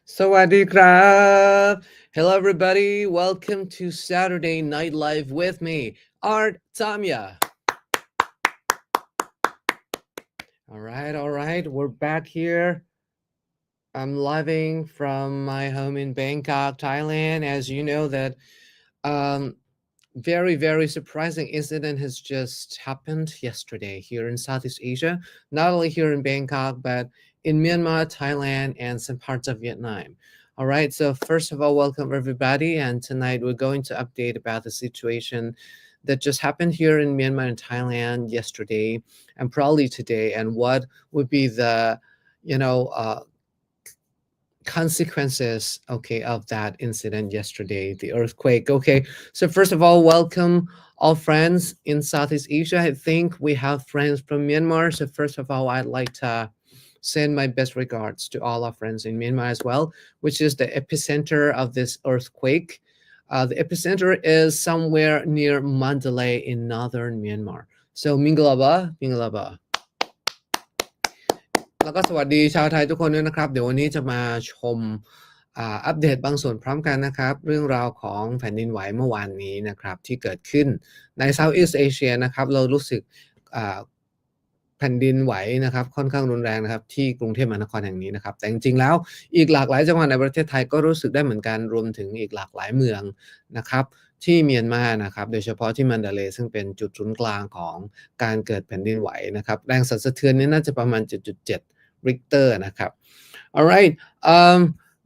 Sawadee krab. Hello, everybody. Welcome to Saturday Night Live with me, Art Tamya. All right. We're back here. I'm living from my home in Bangkok, Thailand. As you know, that um, very surprising incident has just happened yesterday here in Southeast Asia. Not only here in Bangkok, but in Myanmar, Thailand, and some parts of Vietnam. All right, so first of all, welcome everybody, and tonight we're going to update about the situation that just happened here in Myanmar and Thailand yesterday and probably today, and what would be the you know uh, consequences, okay, of that incident yesterday, the earthquake. Okay, so first of all, welcome all friends in Southeast Asia. I think we have friends from Myanmar, so first of all, I'd like to send my best regards to all our friends in Myanmar as well, which is the epicenter of this earthquake. The epicenter is somewhere near Mandalay in northern Myanmar. So Mingalaba. แล้วก็สวัสดีชาวไทยทุกคนด้วยนะครับเดี๋ยววันนี้จะมาชมอัปเดตบางส่วนพร้อมกันนะครับเรื่องราวของแผ่นดินไหวเมื่อวานนี้นะครับที่เกิดขึ้นใน Southeast Asia นะครับเรารู้สึกแผ่นดินไหวนะครับค่อนข้างรุนแรงนะครับที่กรุงเทพมหานครแห่งนี้นะครับแต่จริงๆแล้วอีกหลากหลายจังหวัดในประเทศไทยก็รู้สึกได้เหมือนกันรวมถึงอีกหลากหลายเมืองนะครับที่เมียนมานะครับโดยเฉพาะที่มันดาเลย์ซึ่งเป็นจุดศูนย์กลางของการเกิดแผ่นดินไหวนะครับแรงสั่นสะเทือนนี้น่าจะประมาณ 7.7 ริกเตอร์นะครับ alright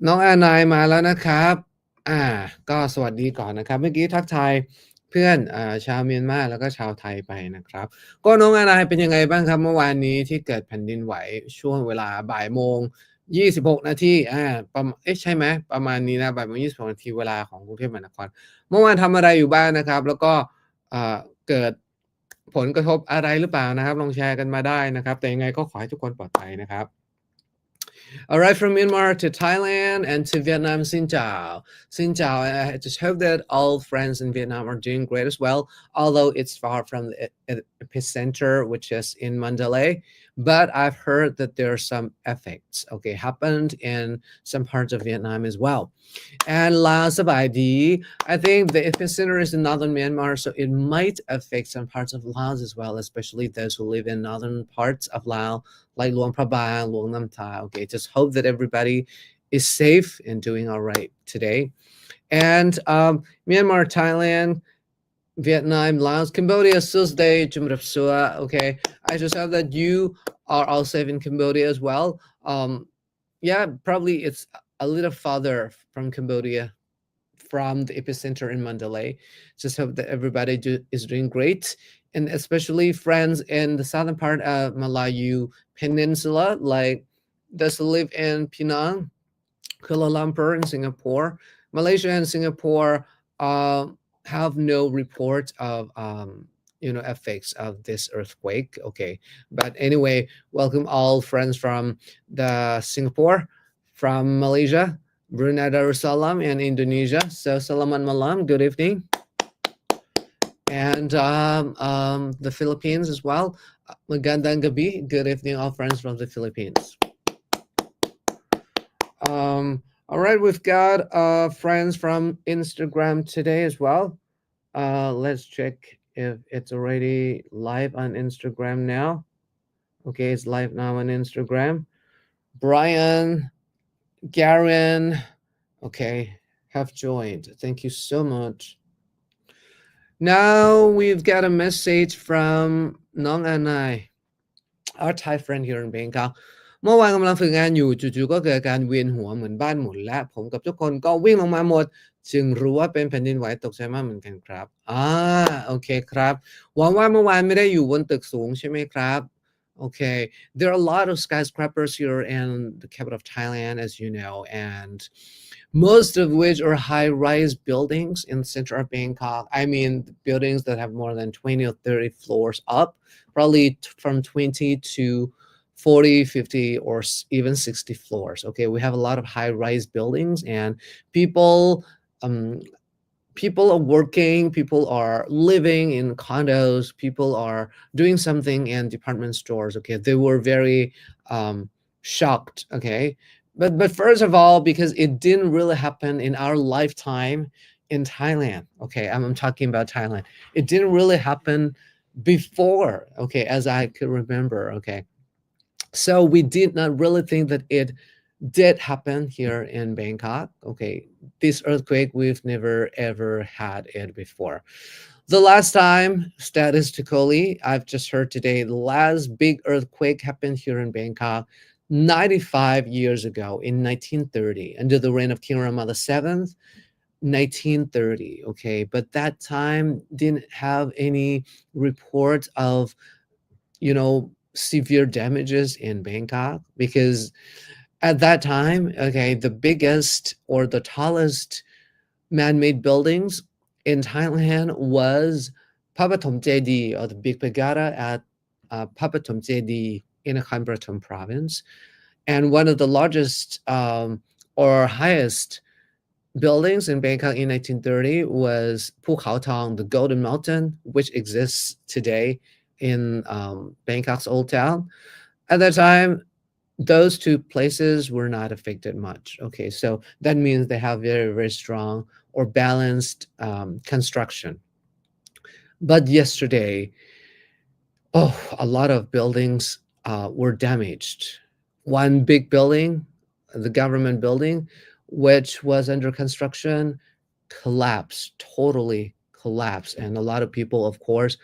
น้องอานายมาแล้วนะครับก็สวัสดีก่อนนะครับเมื่อกี้ทักทายเพื่อนชาวเมียนมาแล้วก็ชาวไทยไปนะครับก็น้องอานายเป็นยังไงบ้างครับเมื่อวานนี้ที่เกิดแผ่นดินไหวช่วงเวลาบ่ายโมง26นาทีใช่ไหมประมาณนี้นะบ่ายโมง26นาทีเวลาของกรุงเทพมหานครเมื่อวานทำอะไรอยู่บ้างนะครับแล้วก็เกิดผลกระทบอะไรหรือเปล่านะครับลองแชร์กันมาได้นะครับแต่ยังไงก็ขอให้ทุกคนปลอดภัยนะครับ Alright, from Myanmar to Thailand and to Vietnam, Xin chào. Xin chào, and I just hope that all friends in Vietnam are doing great as well, although it's far from the epicenter, which is in Mandalay. But I've heard that there are some effects, okay, happened in some parts of Vietnam as well. And Laos of ID, I think the epicenter is in northern Myanmar, so it might affect some parts of Laos as well, especially those who live in northern parts of Laos, like Luang Prabang, Luang Nam Tha. Okay, just hope that everybody is safe and doing all right today. And Myanmar, Thailand, Vietnam, Laos, Cambodia, Susday, Jumrap Sua. Okay, I just hope that you are all safe in Cambodia as well. Yeah, probably it's a little farther from Cambodia, from the epicenter in Mandalay. Just hope that everybody is doing great, and especially friends in the southern part of Malayu Peninsula, like those who live in Penang, Kuala Lumpur, and Singapore. Malaysia and Singapore have no report of effects of this earthquake. Okay, but anyway, welcome all friends from the Singapore, from Malaysia, Brunei Darussalam, and Indonesia. So salaman malam, good evening. And the Philippines as well. Magandang gabi, good evening, all friends from the Philippines. All right, we've got friends from Instagram today as well. Let's check if it's already live on Instagram now. Okay, it's live now on Instagram. Brian, Garen, okay, have joined. Thank you so much. Now we've got a message from Nong Anai, our Thai friend here in Bangkok. เมื่อวานกำลังฝึกงานอยู่จู่ๆก็เกิดการเวียนหัวเหมือนบ้านหมุนและผมกับทุกคนก็วิ่งลงมาหมดจึงรู้ว่าเป็นแผ่นดินไหวตกใจมากเหมือนกันครับโอเคครับหวังว่าเมื่อวานไม่ได้อยู่บนตึกสูงใช่ไหมครับ Okay, there are a lot of skyscrapers here in the capital of Thailand, as you know, and most of which are high-rise buildings in the center of Bangkok. I mean, buildings that have more than 20 or 30 floors up, probably from 20 to 40, 50, or even 60 floors. Okay, we have a lot of high-rise buildings, and people are working, people are living in condos, people are doing something in department stores. Okay, they were very shocked. Okay, but first of all, because it didn't really happen in our lifetime in Thailand. Okay, I'm talking about Thailand. It didn't really happen before. Okay, as I could remember. Okay, so we did not really think that it did happen here in Bangkok. Okay, this earthquake, we've never ever had it before. The last time, statistically, I've just heard today, the last big earthquake happened here in Bangkok 95 years ago in 1930 under the reign of King Rama VII, 1930. Okay, but that time didn't have any reports of, severe damages in Bangkok because at that time, okay, the biggest or the tallest man-made buildings in Thailand was Papathom Jedi, or the Big Pagoda at Papathom Jedi in Khampratam province. And one of the largest or highest buildings in Bangkok in 1930 was Pu Khao Thong, the Golden Mountain, which exists today in Bangkok's Old Town. At that time, those two places were not affected much. Okay, so that means they have very, very strong or balanced construction. But yesterday, oh, a lot of buildings were damaged. One big building, the government building, which was under construction, collapsed, totally collapsed. And a lot of people, of course,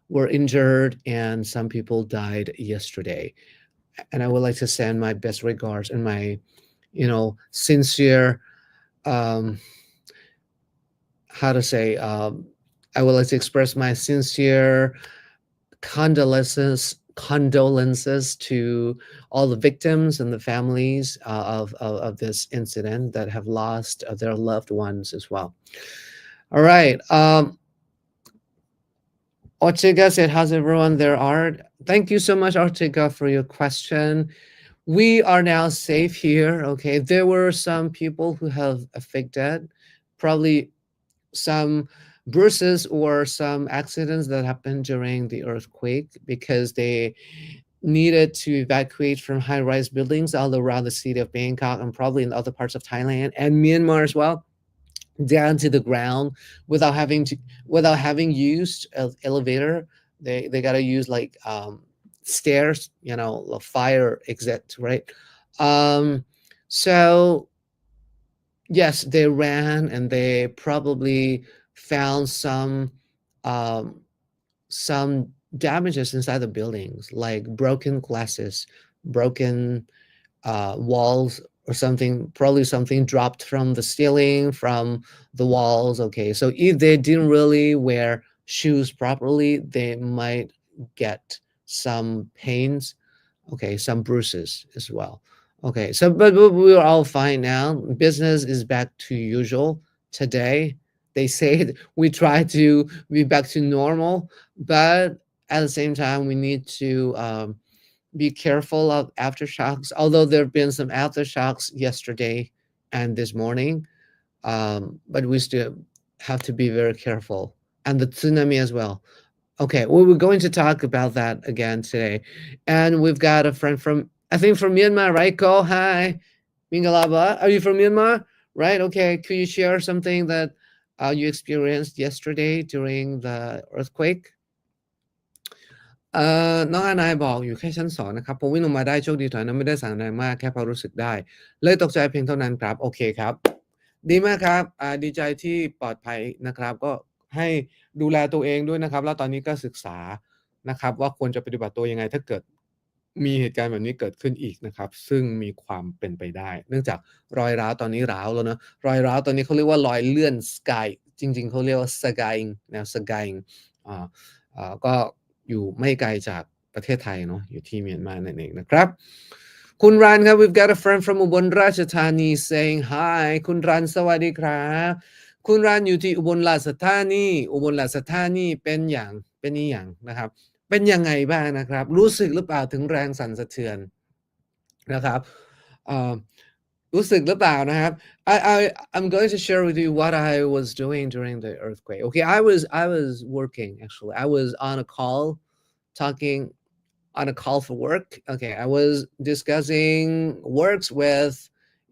were injured and some people died yesterday. And I would like to send my best regards and my, sincere, um, how to say, I would like to express my sincere condolences to all the victims and the families of this incident that have lost their loved ones as well. All right. Ortega said, how's everyone there, Art? Thank you so much, Ortega, for your question. We are now safe here. Okay, there were some people who have affected, probably some bruises or some accidents that happened during the earthquake because they needed to evacuate from high-rise buildings all around the city of Bangkok and probably in other parts of Thailand and Myanmar as well, down to the ground without having used an elevator. They got to use like stairs, a fire exit, right? um so yes, they ran and they probably found um some damages inside the buildings, like broken glasses, broken walls or something, probably something dropped from the ceiling, from the walls. Okay, so if they didn't really wear shoes properly, they might get some pains, okay, some bruises as well. Okay, so but we're all fine now. Business is back to usual today. They say we try to be back to normal, but at the same time, we need to be careful of aftershocks. Although there have been some aftershocks yesterday and this morning, but we still have to be very careful. And the tsunami as well. Okay, well, we're going to talk about that again today. And we've got a friend from, I think, from Myanmar, right? Go, hi. Mingalaba. Are you from Myanmar? Right, okay. Could you share something that you experienced yesterday during the earthquake? น้องอานายบอกอยู่แค่ชั้น2นะครับผมวิ่งลงมาได้โชคดีถอยนั้นไม่ได้สั่นแรงมากแค่พอรู้สึกได้เลยตกใจเพียงเท่านั้นครับโอเคครับดีมากครับดีใจที่ปลอดภัยนะครับก็ให้ดูแลตัวเองด้วยนะครับแล้วตอนนี้ก็ศึกษานะครับว่าควรจะปฏิบัติตัวยังไงถ้าเกิดมีเหตุการณ์แบบนี้เกิดขึ้นอีกนะครับซึ่งมีความเป็นไปได้เนื่องจากรอยร้าวตอนนี้ร้าวแล้วเนาะรอยร้าวตอนนี้เขาเรียกว่ารอยเลื่อน sky จริงๆเขาเรียกว่า skying นะ skying ก็อยู่ไม่ไกลจากประเทศไทยเนาะอยู่ที่เมียนมานั่นเองนะครับคุณรันครับ we've got a friend from อุบลราชธานี saying hi คุณรันสวัสดีครับคุณรันอยู่ที่อุบลราชธานีอุบลราชธานีเป็นอย่างนะครับเป็นยังไงบ้างนะครับรู้สึกหรือเปล่าถึงแรงสั่นสะเทือนนะครับรู้สึกหรือเปล่านะครับ I'm going to share with you what I was doing during the earthquake. Okay, I was working actually. I was on a call, talking on a call for work. Okay, I was discussing works with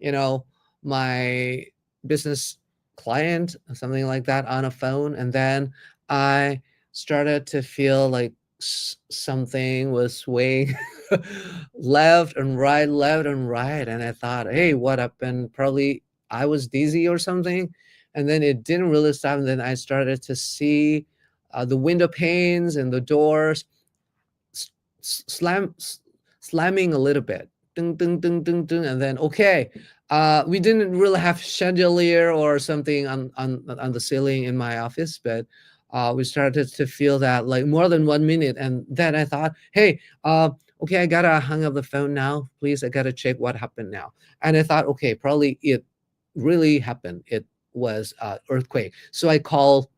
you know, my business client, something like that, on a phone, and then I started to feel like something was swaying left and right, and I thought, hey, what happened? Probably I was dizzy or something, and then it didn't really stop. And then I started to see the window panes and the doors s- slamming a little bit. Ding, ding, ding, ding, ding, and then okay, we didn't really have chandelier or something on the ceiling in my office, but we started to feel that like more than 1 minute, and then I thought, hey, okay, I gotta hang up the phone now, please. I gotta check what happened now, and I thought, okay, probably it really happened. It was earthquake. So I called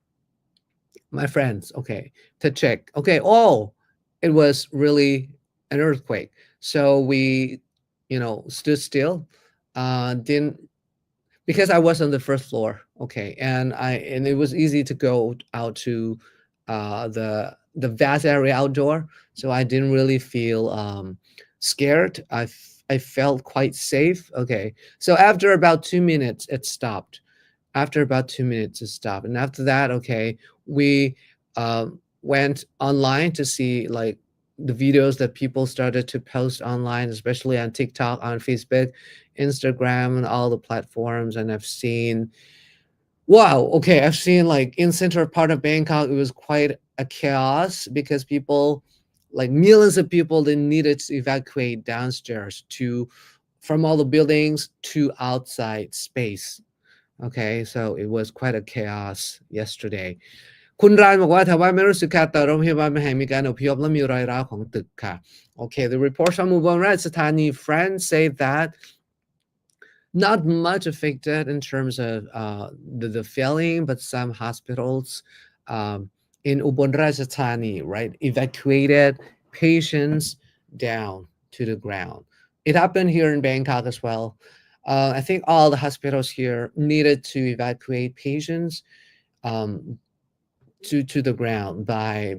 my friends, okay, to check. Okay, oh, it was really an earthquake. So we, stood still, didn't because I was on the first floor. Okay, and it was easy to go out to the vast area outdoor, so I didn't really feel scared. I felt quite safe. Okay, so after about 2 minutes, it stopped. After about 2 minutes, it stopped, and after that, okay, we went online to see like the videos that people started to post online, especially on TikTok, on Facebook, Instagram, and all the platforms. And I've seen, wow, okay, I've seen like in central part of Bangkok, it was quite a chaos because people, like millions of people, they needed to evacuate downstairs to from all the buildings to outside space. Okay, so it was quite a chaos yesterday. คุณรานบอกว่าแถวบ้านไม่รู้สึกค่ะแต่โรงพยาบาลแห่งมีการอพยพและมีรอยร้าวของตึกค่ะ Okay, the report from Ubon Rajasthani friends say that not much affected in terms of the failing, but some hospitals in Ubon Rajasthani, right, evacuated patients down to the ground. It happened here in Bangkok as well. I think all the hospitals here needed to evacuate patients um, to the ground by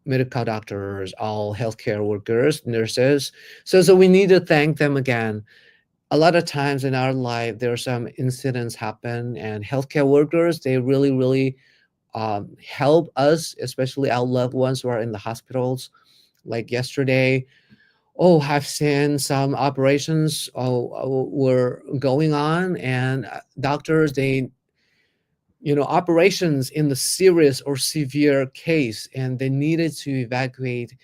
medical doctors, all healthcare workers, nurses. So we need to thank them again. A lot of times in our life, there are some incidents happen, and healthcare workers, they really, really help us, especially our loved ones who are in the hospitals. Like yesterday, oh, I've seen some operations were going on, and doctors, they, operations in the serious or severe case, and they needed to evacuate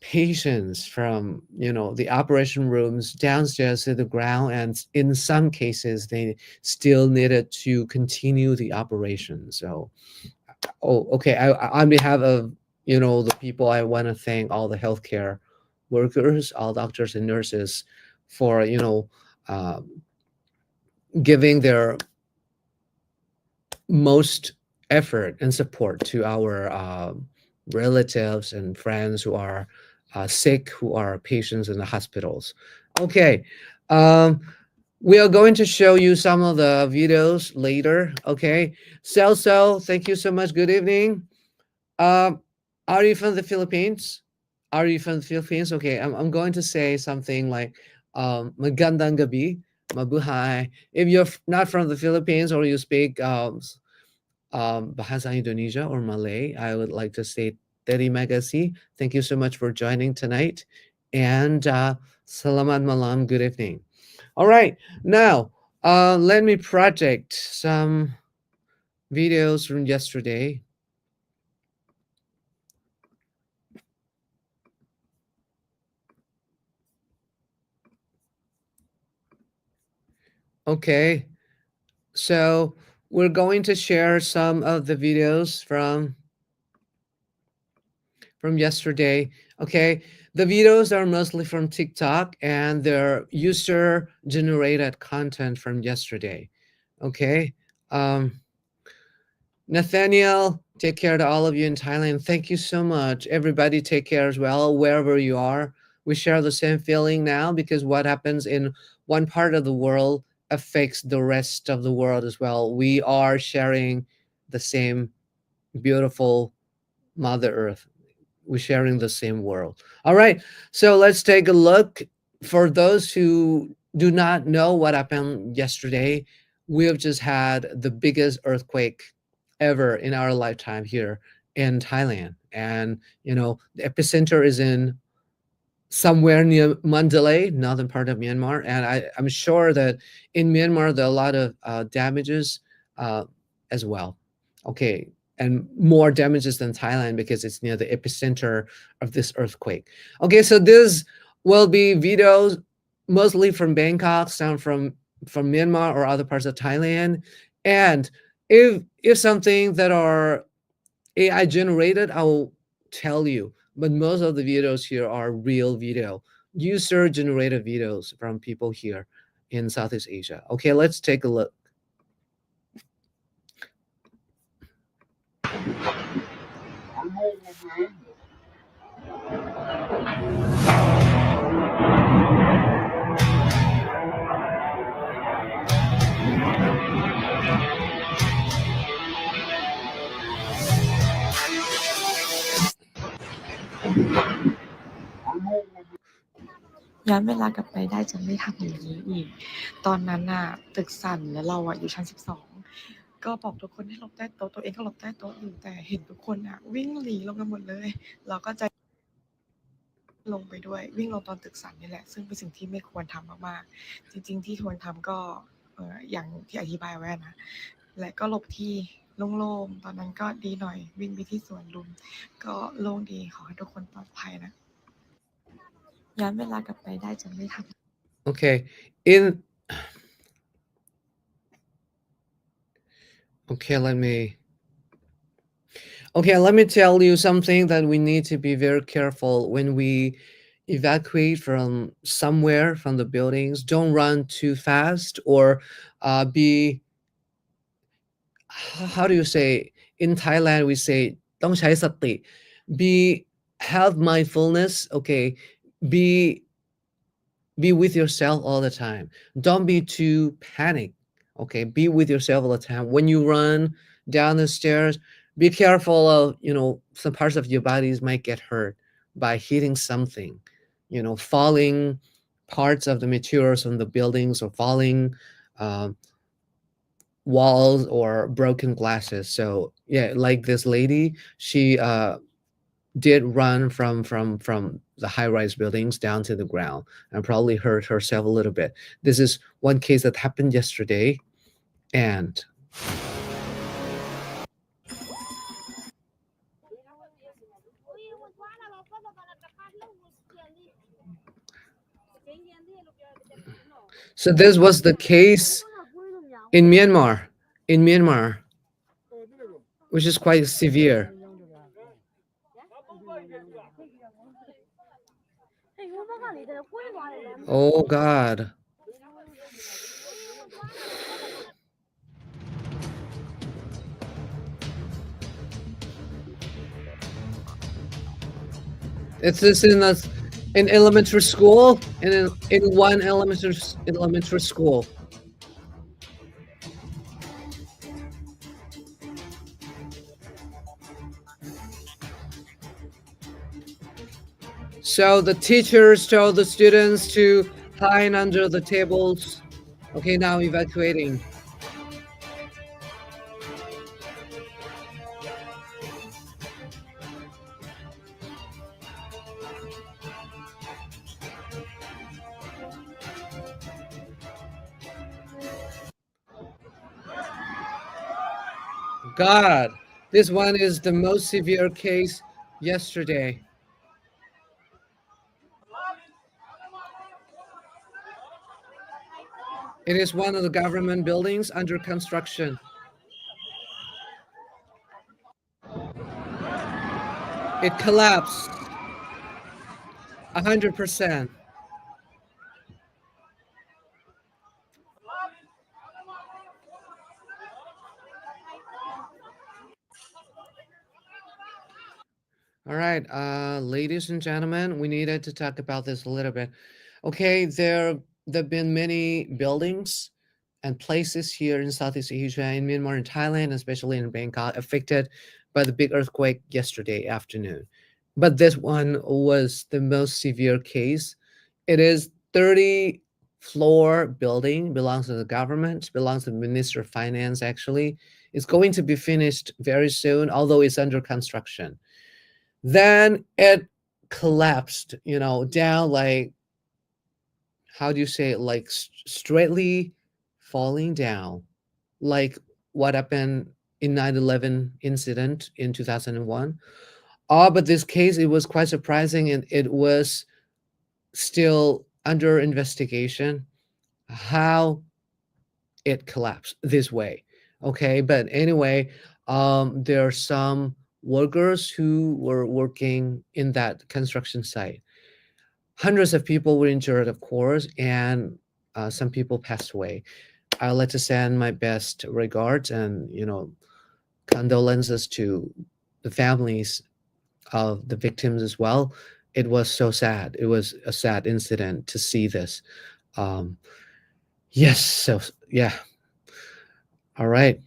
patients from the operation rooms downstairs to the ground, and in some cases they still needed to continue the operation. So, oh, okay, on behalf of the people, I want to thank all the healthcare workers, all doctors and nurses, for uh, giving their most effort and support to our relatives and friends who are sick, who are patients in the hospitals. Okay, um, we are going to show you some of the videos later. Okay, Celso, thank you so much. Good evening. Um, are you from the Philippines? Are you from the Philippines? Okay, I'm going to say something like magandang gabi, mabuhay. If you're not from the Philippines or you speak Bahasa Indonesia or Malay, I would like to say terima kasih. Thank you so much for joining tonight. And selamat malam, good evening. All right, now let me project some videos from yesterday. Okay, so we're going to share some of the videos from yesterday. Okay, the videos are mostly from TikTok and they're user generated content from yesterday. Okay, um, Nathaniel, take care to all of you in Thailand. Thank you so much. Everybody, take care as well, wherever you are. We share the same feeling now because what happens in one part of the world affects the rest of the world as well. We are sharing the same beautiful Mother Earth. We're sharing the same world. All right, so let's take a look. For those who do not know what happened yesterday. We've just had the biggest earthquake ever in our lifetime here in Thailand. And, the epicenter is in somewhere near Mandalay, northern part of Myanmar. And I'm sure that in Myanmar, there are a lot of damages uh, as well. Okay. And more damages than Thailand because it's near the epicenter of this earthquake. Okay. So this will be videos mostly from Bangkok, some from Myanmar or other parts of Thailand. And if something that are AI generated, I'll tell you. But most of the videos here are real video, user generated videos from people here in Southeast Asia. Okay, let's take a look. ย้อนเวลากลับไปได้จะไม่ทำอย่างนี้อีก ตอนนั้นน่ะตึกสั่นแล้วเราอะอยู่ชั้น12ก็บอกทุกคนให้หลบใต้โต๊ะตัวเองก็หลบใต้โต๊ะอยู่แต่เห็นทุกคนอะวิ่งหนีลงกันหมดเลยเราก็ใจลงไปด้วยวิ่งลงตอนตึกสั่นนี่แหละซึ่งเป็นสิ่งที่ไม่ควรทำมากๆจริงๆที่ควรทำก็อย่างที่อธิบายไว้นะและก็หลบที่โล่งๆตอนนั้นก็ดีหน่อยวิ่งไปที่สวนลุมก็โล่งดีขอให้ทุกคนปลอดภัยนะย้อนเวลากลับไปได้จะไม่ทำ Okay, okay, let me tell you something that we need to be very careful when we evacuate from somewhere from the buildings. Don't run too fast or be how do you say in Thailand we say ต้องใช้สติ be have mindfulness. Okay, be be with yourself all the time. Don't be too panic. Okay, be with yourself all the time. When you run down the stairs, be careful of, some parts of your bodies might get hurt by hitting something, falling parts of the materials from the buildings or falling um, walls or broken glasses. So yeah, like this lady, she did run from the high-rise buildings down to the ground and probably hurt herself a little bit. This is one case that happened yesterday, and so this was the case in Myanmar, which is quite severe. Oh God. It's this in elementary school, and in one elementary school. So the teachers told the students to hide under the tables. Okay, now evacuating. God, this one is the most severe case yesterday. It is one of the government buildings under construction. It collapsed 100%. All right, ladies and gentlemen, we needed to talk about this a little bit. Okay, there've been many buildings and places here in Southeast Asia, in Myanmar and Thailand, especially in Bangkok, affected by the big earthquake yesterday afternoon. But this one was the most severe case. It is 30 floor building belongs to the government, belongs to the Minister of Finance actually. It's going to be finished very soon, although it's under construction. Then it collapsed, down like, how do you say it, like straightly falling down, like what happened in 9/11 incident in 2001. But this case, it was quite surprising, and it was still under investigation how it collapsed this way. Okay, but anyway, there are some workers who were working in that construction site. Hundreds of people were injured, of course, and some people passed away. I'd like to send my best regards and condolences to the families of the victims as well. It was so sad. It was a sad incident to see this. Um, yes, so yeah. All right.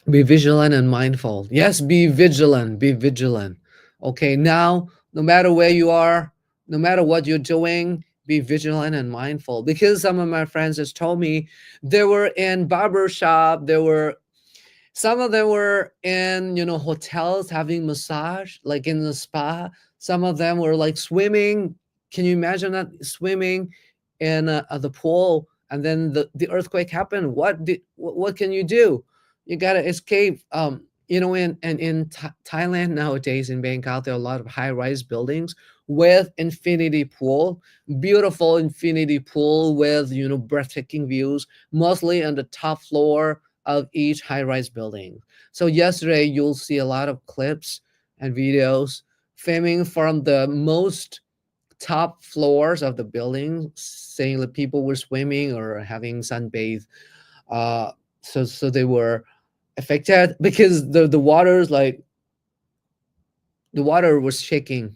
Be vigilant and mindful. Yes, be vigilant. Be vigilant. Okay, now, no matter where you are, no matter what you're doing, be vigilant and mindful. Because some of my friends just told me they were in barber shop, they were some of them were in hotels having massage, like in the spa. Some of them were like swimming. Can you imagine that, swimming in the pool, and then the earthquake happened? What can you do? You gotta escape. In Thailand nowadays, in Bangkok, there are a lot of high-rise buildings with infinity pool, beautiful infinity pool with breathtaking views, mostly on the top floor of each high-rise building. So yesterday you'll see a lot of clips and videos filming from the most top floors of the building, saying that people were swimming or having sunbathe. Uh, so they were affected because the water's like the water was shaking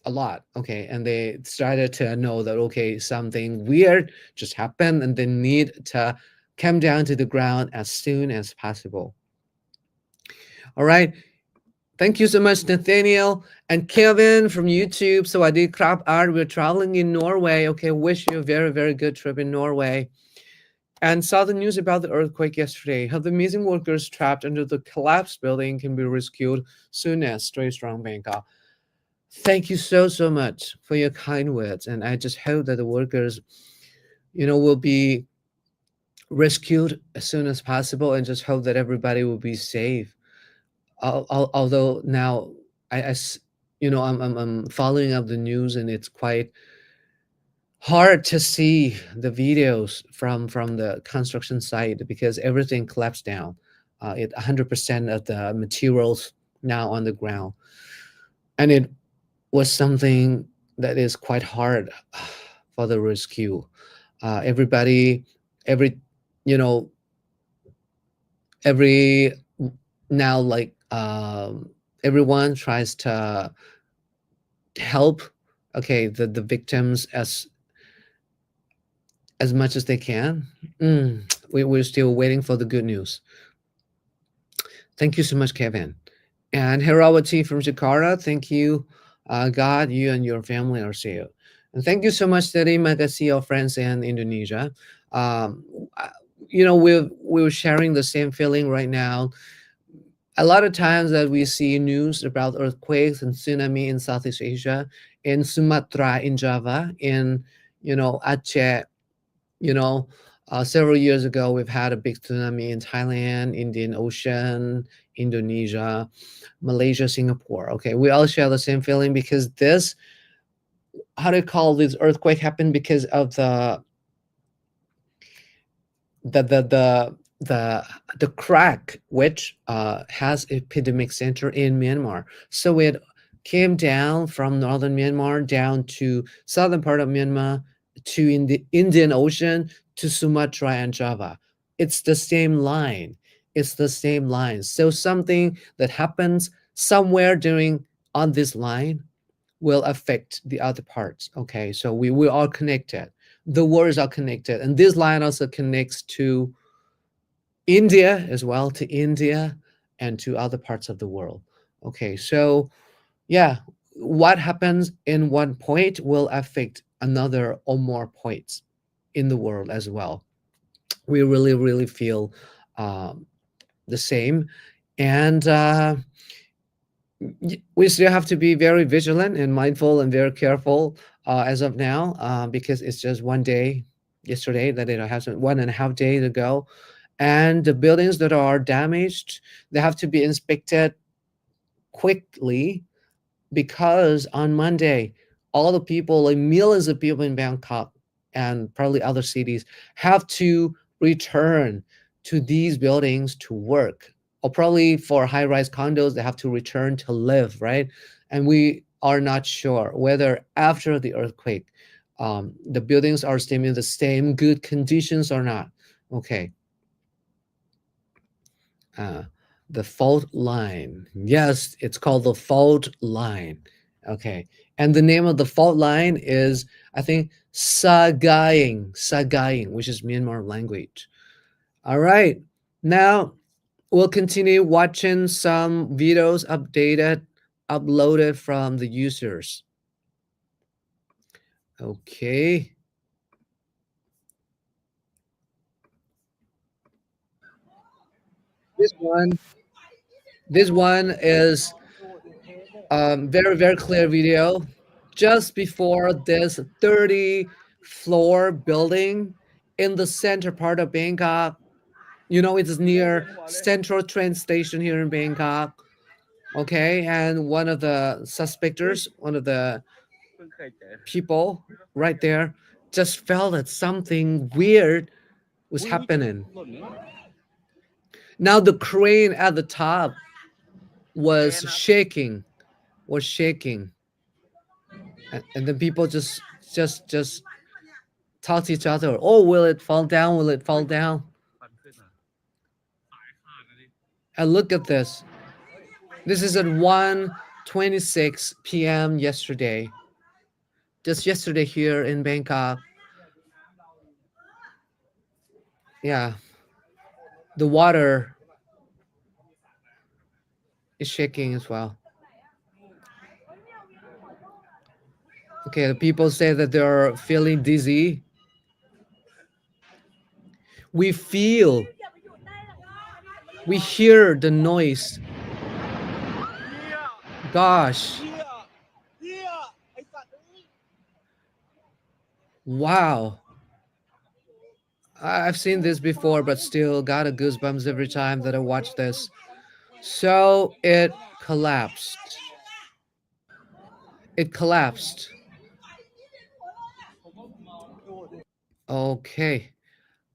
a lot. Okay, and they started to know that okay, something weird just happened, and they need to come down to the ground as soon as possible. All right. Thank you so much, Nathaniel and Kevin from YouTube. So I did crop art. We're traveling in Norway. Okay, wish you a very, very good trip in Norway. And saw the news about the earthquake yesterday. How the missing workers trapped under the collapsed building can be rescued soon as Stay Strong Bangkok. Thank you so, so much for your kind words. And I just hope that the workers, will be rescued as soon as possible, and just hope that everybody will be safe. Although now I'm following up the news, and it's quite hard to see the videos from the construction site because everything collapsed down. It 100% of the materials now on the ground, and it was something that is quite hard for the rescue. Everybody, every you know every now, like, everyone tries to help, okay, the victims as much as they can. We're still waiting for the good news. Thank you so much, Kevin. And Herawati from Jakarta, thank you. God, you and your family are safe. And thank you so much, Terima kasih, friends in Indonesia. Um, uh, we're sharing the same feeling right now. A lot of times that we see news about earthquakes and tsunami in Southeast Asia, in Sumatra, in Java, in Aceh. Several years ago, we've had a big tsunami in Thailand, Indian Ocean, Indonesia, Malaysia, Singapore. Okay, we all share the same feeling because this, how do you call this earthquake happened because of the the the the the crack which has epidemic center in Myanmar. So it came down from northern Myanmar down to southern part of Myanmar to in the Indian Ocean to Sumatra and Java. It's the same line. It's the same line. So something that happens somewhere during on this line will affect the other parts. Okay, so we're all connected. The words are connected, and this line also connects to India as well, to India and to other parts of the world. Okay, so yeah, what happens in one point will affect another or more points. in the world as well. We really feel the same. And we still have to be very vigilant and mindful and very careful as of now, because it's just one day yesterday that it has 1.5 days ago, and the buildings that are damaged, they have to be inspected quickly, because on Monday, all the people, like millions of people in Bangkok and probably other cities, have to return to these buildings to work. Or probably for high rise condos, they have to return to live, right? And we are not sure whether after the earthquake, the buildings are still in the same good conditions or not. Okay. Uh, the fault line. Yes, it's called the fault line. Okay. And the name of the fault line is, I think, Sagaing, which is Myanmar language. All right. Now we'll continue watching some videos uploaded from the users. Okay. This one, this one is very clear video just before this 30-floor building in the center part of Bangkok. You know, it's near Central train station here in Bangkok. Okay, and one of the suspectors, one of the people right there, just felt that something weird was happening. Now the crane at the top was shaking, was shaking, and then people just talk to each other. Oh, will it fall down? Will it fall down? And look at this. This is at 1:26 p.m. yesterday. Just yesterday here in Bangkok. Yeah. The water is shaking as well. Okay, the people say that they're feeling dizzy. We feel, we hear the noise. Gosh. Wow. I've seen this before, but still got a goosebumps every time that I watch this. So it collapsed. It collapsed. Okay.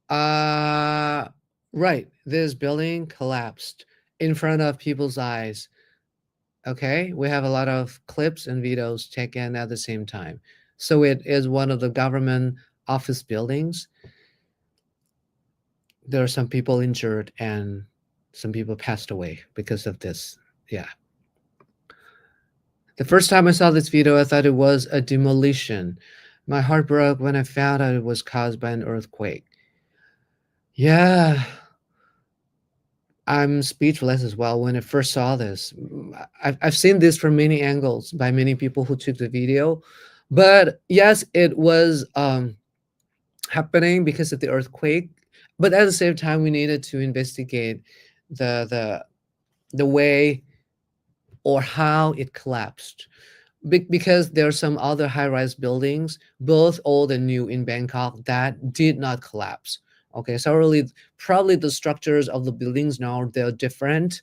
Uh right. This building collapsed in front of people's eyes. Okay. We have a lot of clips and videos taken at the same time. So it is one of the government office buildings. There are some people injured and some people passed away because of this. Yeah. The first time I saw this video, I thought it was a demolition. My heart broke when I found out it was caused by an earthquake. Yeah, I'm speechless as well when I first saw this. I've seen this from many angles by many people who took the video. But yes, it was happening because of the earthquake. But at the same time, we needed to investigate the the way or how it collapsed. Because there are some other high-rise buildings, both old and new in Bangkok, that did not collapse. Okay, so really, probably the structures of the buildings now, they're different.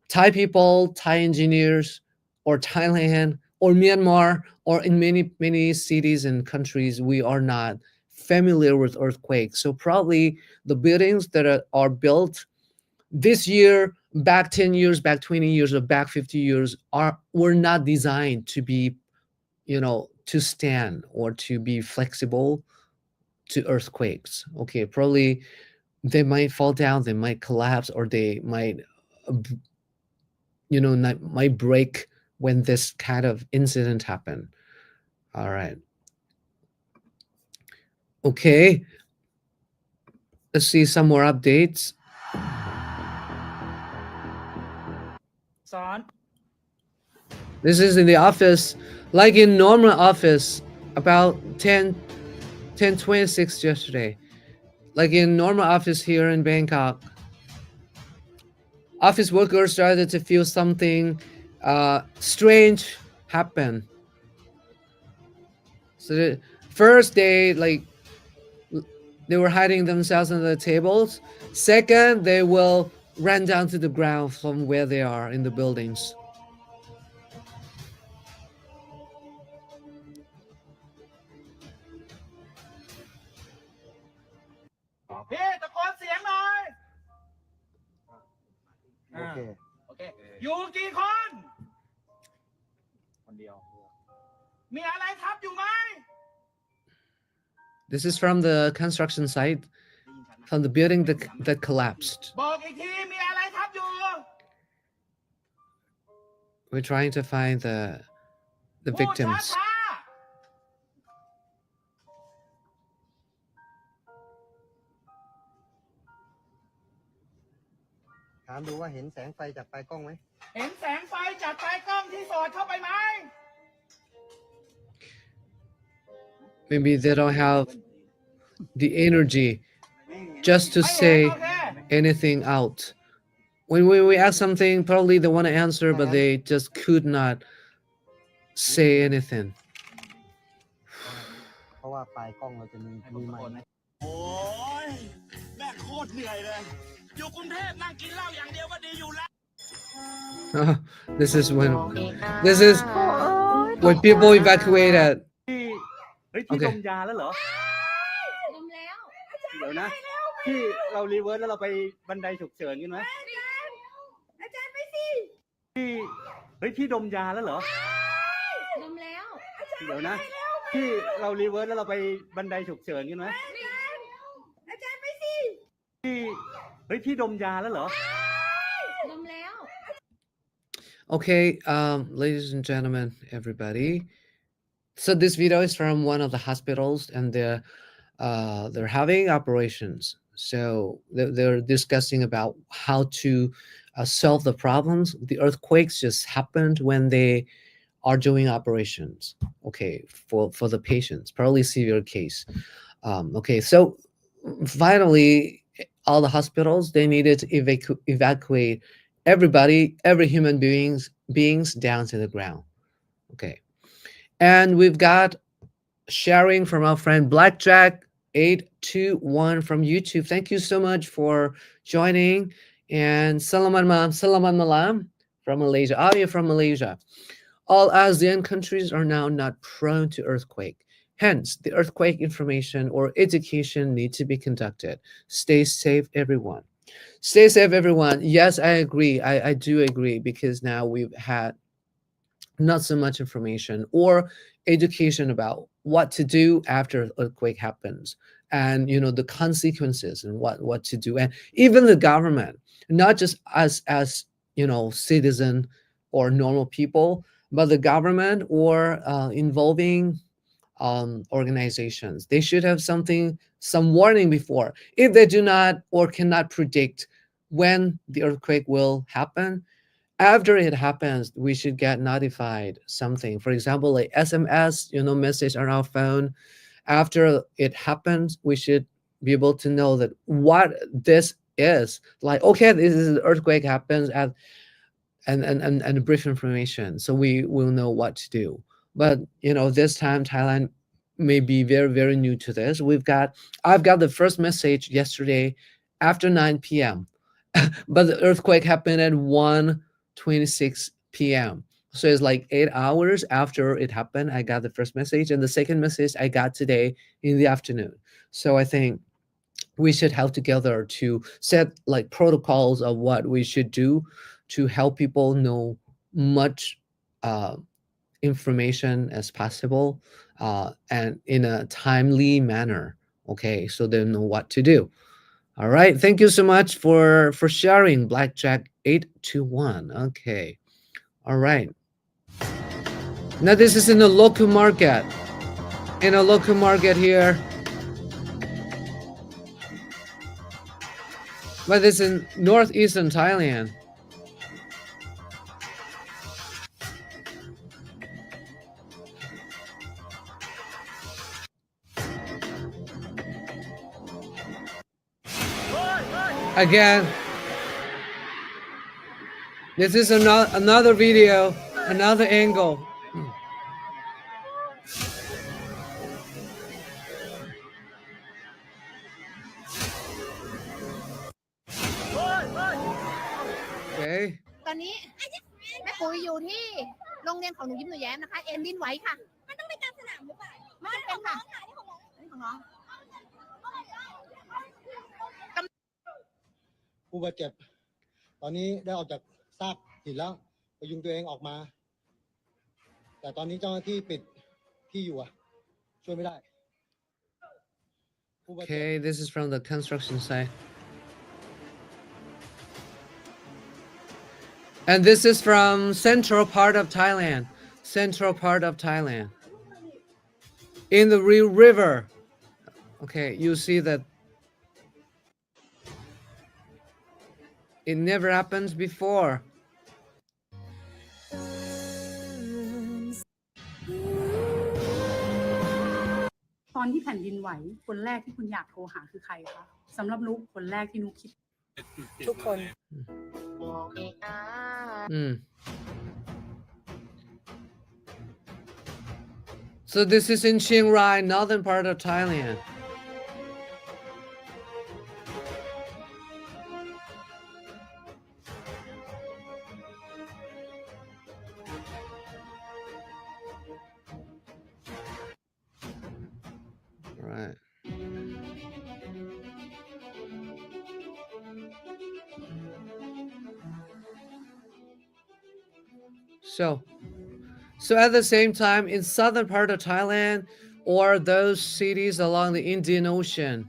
Thai people, Thai engineers, or Thailand, or Myanmar, or in many cities and countries, we are not familiar with earthquakes. So probably the buildings that are built this year, back 10 years, back 20 years, or back 50 years were not designed to be, to stand or to be flexible to earthquakes. Okay, probably they might fall down, they might collapse, or they might, might break when this kind of incident happen. All right. Okay. Let's see some more updates. This is in the office, like in normal office, about 10 10:26 yesterday. Like in normal office here in Bangkok, office workers started to feel something strange happen. So the first day, like they were hiding themselves under the tables. Second, they will run down to the ground from where they are in the buildings. พี่ตะโกนเสียงหน่อย โอเค โอเคอยู่กี่คน คนเดียว มีอะไรทับอยู่ไหม This is from the construction site, from the building that collapsed. บอกอีกทีมีอะไรทับอยู่ We're trying to find the พูด victims. ช้า ถามดูว่าเห็นแสงไฟจากปลายกล้องไหม ๆเห็นแสงไฟจากปลายกล้องที่สอดเข้าไปไหม Maybe they don't have the energy just to ไม่เห็น say โอเค anything out. When we ask something, probably they want to answer, but they just could not say anything. เพราะว่าปลายกล้องเราจะมีไมค์ โอ้ยแม่โคตรเหนื่อยเลย อยู่กรุงเทพนั่งกินเหล้าอย่างเดียวก็ดีอยู่แล้ว This is when people evacuated. เฮ้ยพี่ Okay. ดมยาแล้วเหรอ ดมแล้ว เดี๋ยวนะพี่เรารีเวิร์สแล้วเราไปบันไดฉุกเฉินกันไหม อาจารย์ไม่สิ พี่เฮ้ยพี่ดมยาแล้วเหรอ ดมแล้ว เดี๋ยวนะพี่เรารีเวิร์สแล้วเราไปบันไดฉุกเฉินกันไหม อาจารย์ไม่สิ พี่เฮ้ยพี่ดมยาแล้วเหรอ ดมแล้ว Okay, ladies and gentlemen, everybody. So this video is from one of the hospitals, and they're having operations. So they're discussing about how to solve the problems. The earthquakes just happened when they are doing operations. Okay, for the patients, probably severe case. Okay, so finally, all the hospitals, they needed to evacuate everybody, every human beings down to the ground. Okay. And we've got sharing from our friend Blackjack821 from YouTube. Thank you so much for joining. And Salaman Malam from Malaysia. Avia from Malaysia. All ASEAN countries are now not prone to earthquake. Hence, the earthquake information or education need to be conducted. Stay safe, everyone. Stay safe, everyone. Yes, I agree. I do agree, because now we've had not so much information or education about what to do after earthquake happens, and the consequences and what to do. And even the government, not just us as citizen or normal people, but the government or involving organizations, they should have some warning before. If they do not or cannot predict when the earthquake will happen, after it happens, we should get notified something. For example, like SMS, message on our phone. After it happens, we should be able to know that what this is. Like, okay, this is the earthquake happens and brief information, so we will know what to do. But this time Thailand may be very, very new to this. I've got the first message yesterday after 9 p.m. but the earthquake happened at 1:26 p.m. So it's like 8 hours after it happened, I got the first message, and the second message I got today in the afternoon. So I think we should help together to set like protocols of what we should do to help people know much information as possible, and in a timely manner. Okay, so they know what to do. All right, thank you so much for sharing, Blackjack821. Okay, all right. Now this is in the local market. In a local market here. But it's in northeastern Thailand. Again, this is another video, another angle. Okay. ตอนนี้แม่ปุ๋ยอยู่ที่โรงเรียนของหนูยิ้มหนูแย้มนะคะ เอ็นดินไหวค่ะ มันต้องไปตามสนามหรือเปล่าไม่เป็นค่ะนี่ของน้อง ผู้บาดเจ็บ ตอนนี้ได้ออกจากซากหินแล้วพยุงตัวเองออกมา แต่ตอนนี้เจ้าหน้าที่ปิดที่อยู่ช่วยไม่ได้ Okay, this is from the construction site. And this is from central part of Thailand. Central part of Thailand. In the real river. Okay, you see that it never happens before. ตอนที่แผ่นดินไหวคนแรกที่คุณอยากโทรหาคือใครคะสำหรับนุกคนแรกที่นุกคิด ทุกคน Mm. So this is in Chiang Rai, northern part of Thailand. Right. So at the same time, in southern part of Thailand or those cities along the Indian Ocean,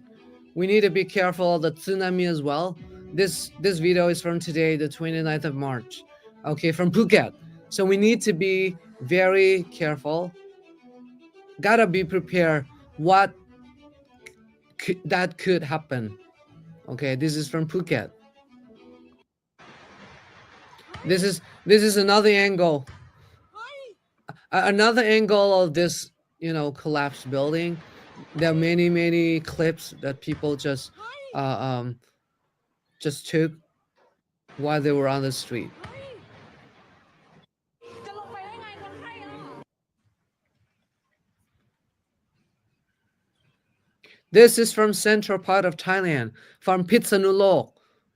we need to be careful of the tsunami as well. This video is from today, the 29th of March. Okay, from Phuket. So we need to be very careful. Gotta be prepared what that could happen. Okay, this is from Phuket. This is another angle. Another angle of this, collapsed building. There are many clips that people just took while they were on the street. This is from central part of Thailand, from Pitsanulok,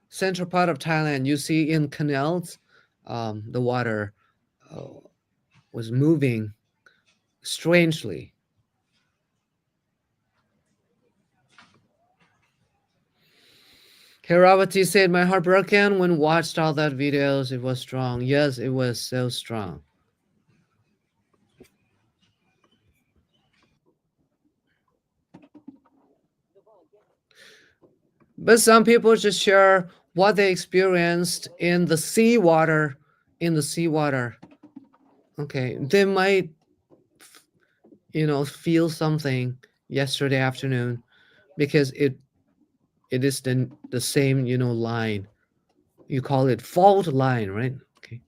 central part of Thailand. You see in canals, the water was moving strangely. Hirawati said, my heart broken when watched all that videos. It was strong. Yes, it was so strong. But some people just share what they experienced in the seawater. Okay, they might, feel something yesterday afternoon because it is the same, line. You call it fault line, right? Okay.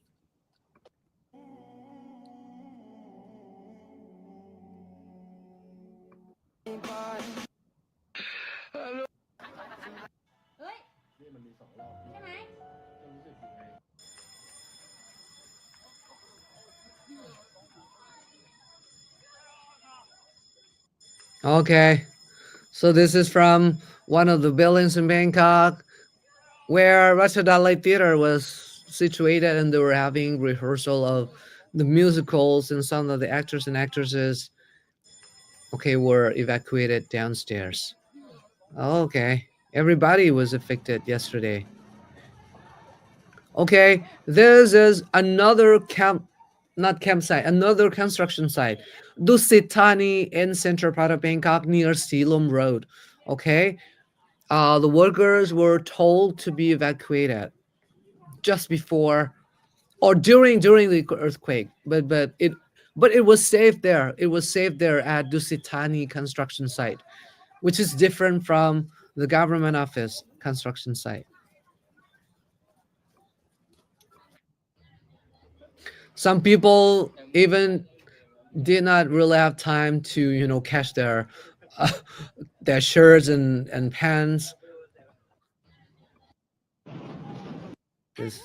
Okay, so this is from one of the buildings in Bangkok where Ratchadalai Theater was situated, and they were having rehearsal of the musicals, and some of the actors and actresses, were evacuated downstairs. Okay, everybody was affected yesterday. Okay, this is another another construction site. Dusitani in central part of Bangkok near Silom Road. Okay, the workers were told to be evacuated just before or during the earthquake, but it was safe there. It was safe there at Dusitani construction site, which is different from the government office construction site. Some people even did not really have time to catch their shirts and pants. This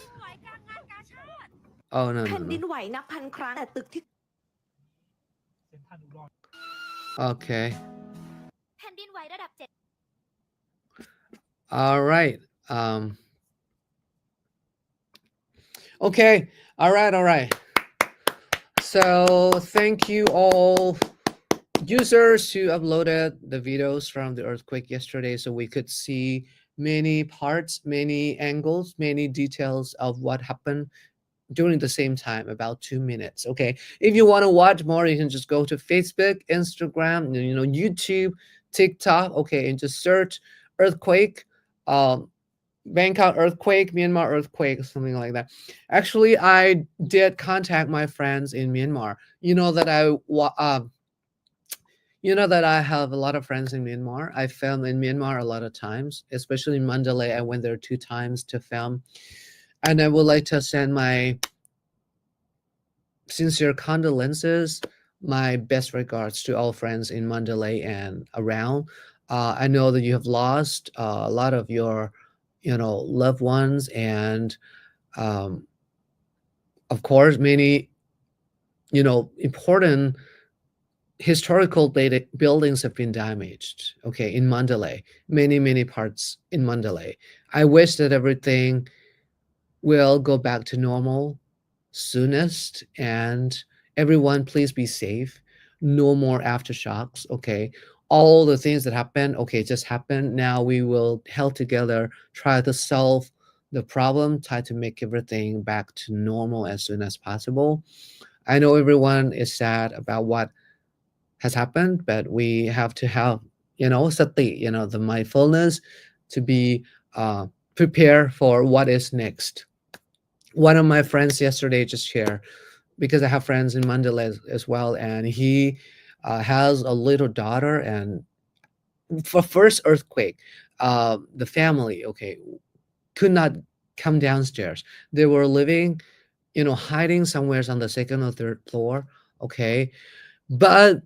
oh no แผ่น no ดิน no ไหวนับพันครั้งแต่ตึกที่ okay แผ่นดินไหวระดับ 7 all right okay all right so thank you all users who uploaded the videos from the earthquake yesterday so we could see many parts, many angles, many details of what happened during the same time, about 2 minutes. Okay, if you want to watch more, you can just go to Facebook, Instagram, YouTube, TikTok. Okay, and just search earthquake, Bangkok earthquake, Myanmar earthquake, something like that. Actually, I did contact my friends in Myanmar. You know that I have a lot of friends in Myanmar. I filmed in Myanmar a lot of times, especially in Mandalay. I went there 2 times to film. And I would like to send my sincere condolences, my best regards to all friends in Mandalay and around. I know that you have lost a lot of your, loved ones, and of course, many, important historical buildings have been damaged. Okay, in Mandalay, many parts in Mandalay. I wish that everything will go back to normal soonest, and everyone please be safe. No more aftershocks. Okay, all the things that happened, okay, just happened. Now we will help together, try to solve the problem, try to make everything back to normal as soon as possible. I know everyone is sad about what has happened, but we have to have, sati, the mindfulness to be prepared for what is next. One of my friends yesterday just shared, because I have friends in Mandalay as well, and he has a little daughter, and for first earthquake, the family, okay, could not come downstairs. They were living, hiding somewhere on the second or third floor, okay, but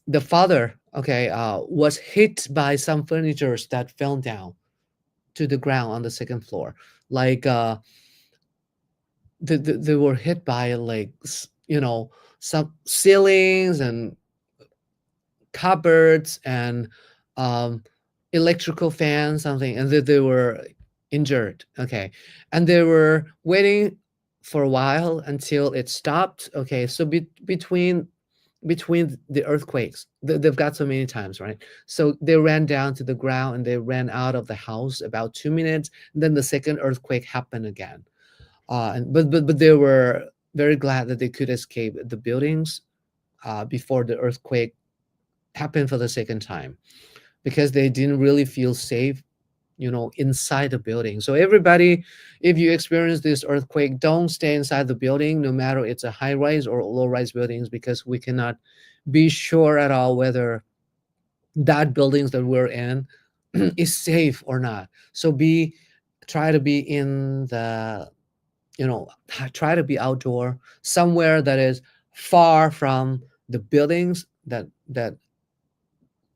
the father, okay, was hit by some furnitures that fell down to the ground on the second floor, like they were hit by, like, some ceilings and cupboards and um, electrical fans, something, and they were injured. Okay, and they were waiting for a while until it stopped. Okay, so between the earthquakes, they've got so many times, right? So they ran down to the ground and they ran out of the house about 2 minutes. Then the second earthquake happened again, and but they were very glad that they could escape the buildings before the earthquake happened for the second time, because they didn't really feel safe, inside the building. So everybody, if you experience this earthquake, don't stay inside the building, no matter it's a high rise or low rise buildings, because we cannot be sure at all whether that buildings that we're in is safe or not. So try to be in the, try to be outdoor somewhere that is far from the buildings that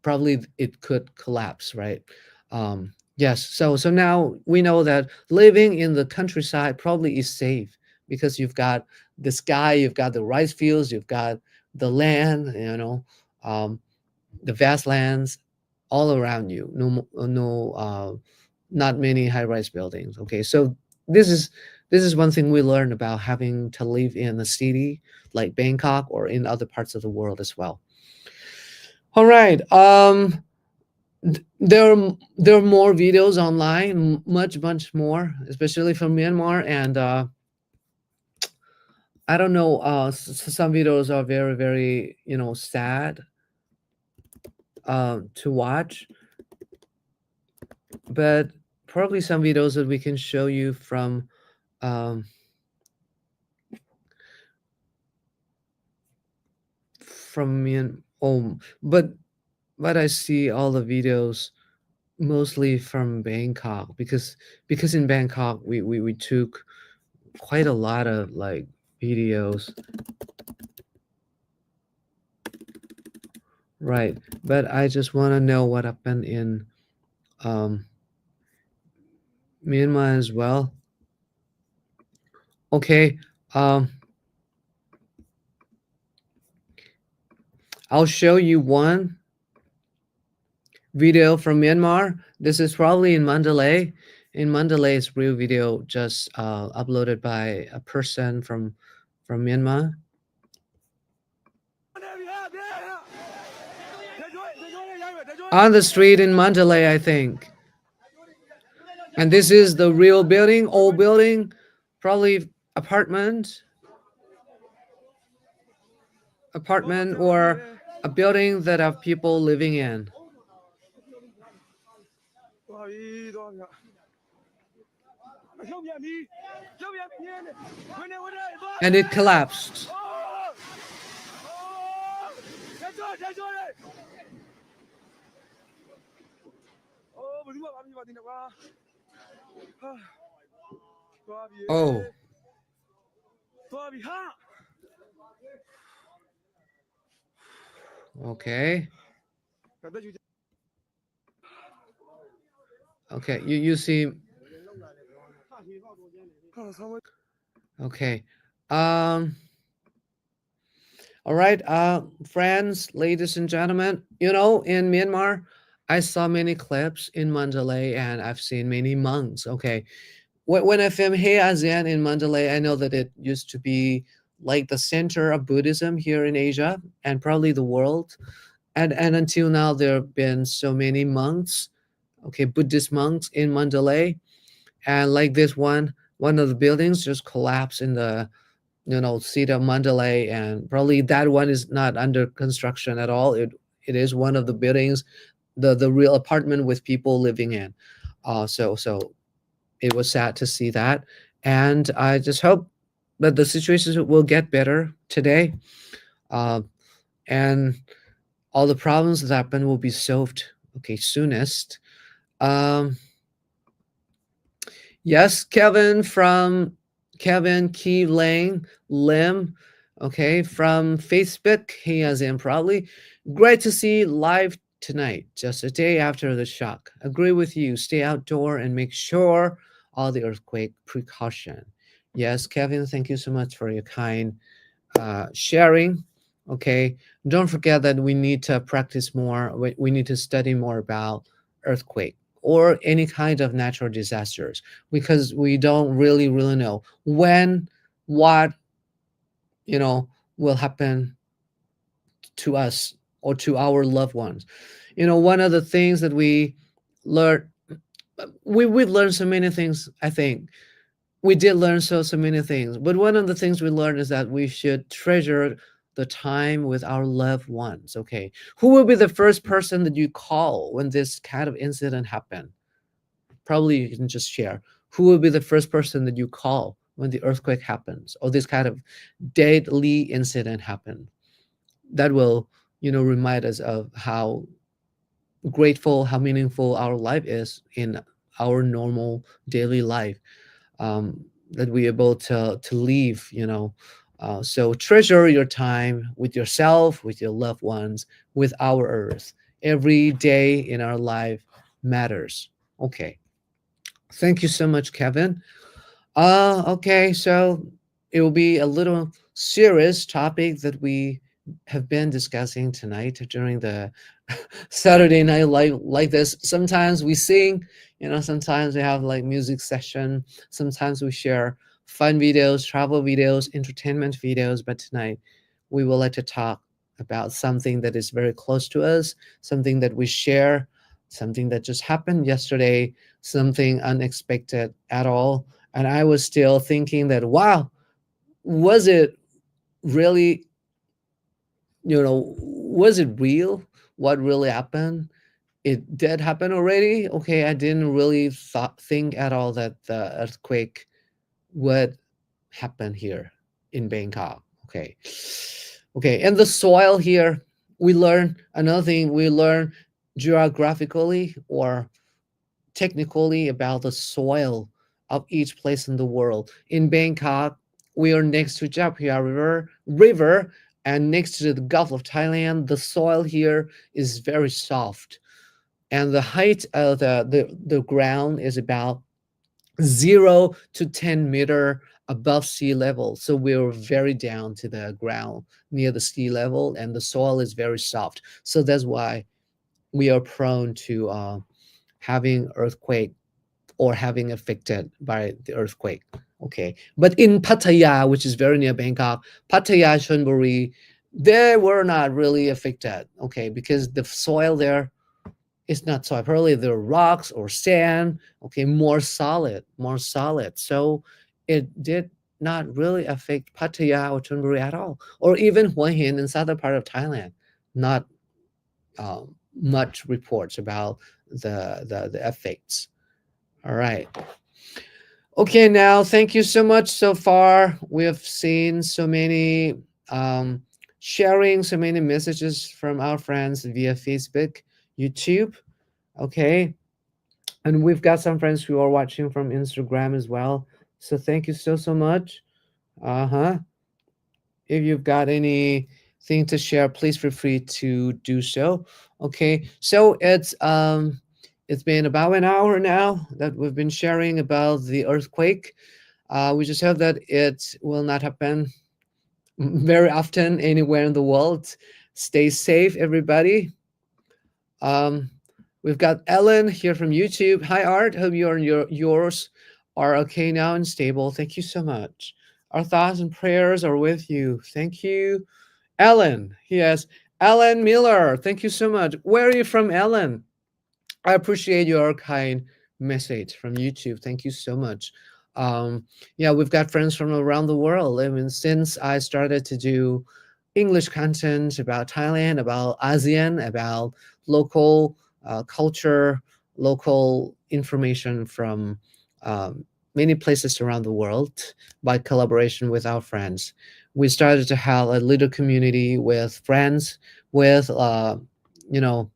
probably it could collapse, right? Yes, so now we know that living in the countryside probably is safe, because you've got the sky, you've got the rice fields, you've got the land, um, the vast lands all around you. No, not many high-rise buildings. Okay, so this is one thing we learned about having to live in a city like Bangkok or in other parts of the world as well. All right. There are more videos online, much more, especially from Myanmar, and I don't know. Some videos are very sad to watch, but probably some videos that we can show you from um, Myanmar. Oh, but I see all the videos mostly from Bangkok, because in Bangkok we took quite a lot of, like, videos, right? But I just want to know what happened in um, Myanmar as well. Okay, I'll show you one video from Myanmar. This is probably in Mandalay. In Mandalay, it's real video just uploaded by a person from Myanmar. On the street in Mandalay, I think. And this is the real building, old building, probably apartment or a building that have people living in. And it collapsed. Oh. Okay. Okay, you see. Okay. All right, friends, ladies and gentlemen, you know, in Myanmar, I saw many clips in Mandalay and I've seen many monks. Okay. When I film Hey ASEAN in Mandalay, I know that it used to be like the center of Buddhism here in Asia and probably the world. And until now, there have been so many monks, okay, Buddhist monks in Mandalay. And like this one of the buildings just collapsed in the seat of Mandalay, and probably that one is not under construction at all. It is one of the buildings, the real apartment with people living in. So it was sad to see that, and I just hope that the situation will get better today, uh, and all the problems that happen will be solved, okay, soonest. Um, Yes, Kevin Key Lang Lim, okay, from Facebook. He has in probably. Great to see live tonight, just a day after the shock. Agree with you. Stay outdoor and make sure all the earthquake precaution. Yes, Kevin, thank you so much for your kind sharing. Okay, don't forget that we need to practice more. We need to study more about earthquake or any kind of natural disasters, because we don't really know when, what, will happen to us or to our loved ones. One of the things that we learn, we learned so many things. I think we did learn so many things, but one of the things we learned is that we should treasure the time with our loved ones. Okay, who will be the first person that you call when this kind of incident happen? Probably you can just share who will be the first person that you call when the earthquake happens or this kind of deadly incident happen. That will remind us of how grateful, how meaningful our life is in our normal daily life, that we're able to live. So treasure your time with yourself, with your loved ones, with our earth. Every day in our life matters. Okay, thank you so much, Kevin. Okay, so it will be a little serious topic that we have been discussing tonight during the Saturday night like this. Sometimes we sing, sometimes we have like music session, sometimes we share fun videos, travel videos, entertainment videos, but tonight we would like to talk about something that is very close to us, something that we share, something that just happened yesterday, something unexpected at all. And I was still thinking that, wow, was it really, was it real? What really happened? It did happen already. Okay, I didn't really think at all that the earthquake would happen here in Bangkok. Okay, and the soil here, we learn another thing. We learn geographically or technically about the soil of each place in the world. In Bangkok, we are next to Chapia River and next to the Gulf of Thailand. The soil here is very soft, and the height of the ground is about 0 to 10 meter above sea level, so we're very down to the ground near the sea level, and the soil is very soft. So that's why we are prone to having earthquake or having affected by the earthquake. Okay, but in Pattaya, which is very near Bangkok, Pattaya, Chonburi, they were not really affected. Okay, because the soil there is not soil. Probably there are rocks or sand. Okay, more solid, more solid. So it did not really affect Pattaya or Chonburi at all, or even Hua Hin in southern part of Thailand. Not much reports about the effects. All right. Okay, now thank you so much so far. We have seen so many sharing, so many messages from our friends via Facebook, YouTube. Okay. And we've got some friends who are watching from Instagram as well. So thank you so much. Uh-huh. If you've got anything to share, please feel free to do so. Okay. So it's been about an hour now that we've been sharing about the earthquake. We just hope that it will not happen very often anywhere in the world. Stay safe, everybody. We've got Ellen here from YouTube. Hi, Art. Hope yours are okay now and stable. Thank you so much. Our thoughts and prayers are with you. Thank you, Ellen. Yes, Ellen Miller. Thank you so much. Where are you from, Ellen? I appreciate your kind message from YouTube. Thank you so much. Yeah, we've got friends from around the world. I mean, since I started to do English content about Thailand, about ASEAN, about local culture, local information from many places around the world by collaboration with our friends. We started to have a little community with friends, with, you know,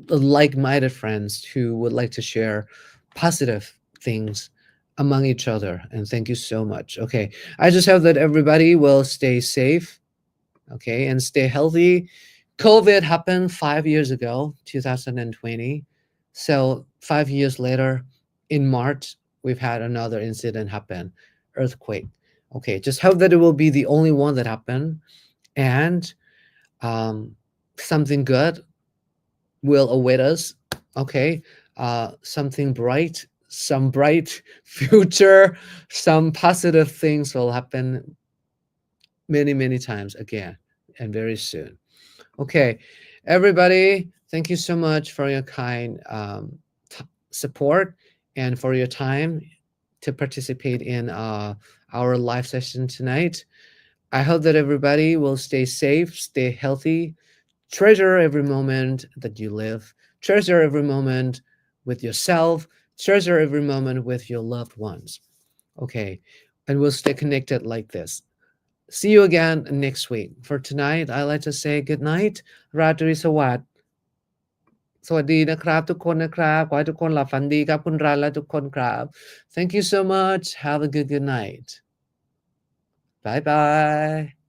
like-minded friends who would like to share positive things among each other. And thank you so much. Okay, I just hope that everybody will stay safe, okay, and stay healthy. COVID happened 5 years ago, 2020. So 5 years later, in March, we've had another incident happen, earthquake. Okay, just hope that it will be the only one that happened, and something good will await us. Okay, something bright, some bright future, some positive things will happen many times again and very soon. Okay, everybody, thank you so much for your kind support and for your time to participate in our live session tonight. I hope that everybody will stay safe, stay healthy, treasure every moment that you live, treasure every moment with yourself, treasure every moment with your loved ones. Okay, and we'll stay connected like this. See you again next week. For tonight, I like to say good night. Ratri Sawat. สวัสดีนะครับทุกคนนะครับขอให้ทุกคนหลับฝันดีครับคุณรันและทุกคนครับ Thank you so much. Have a good night. Bye bye.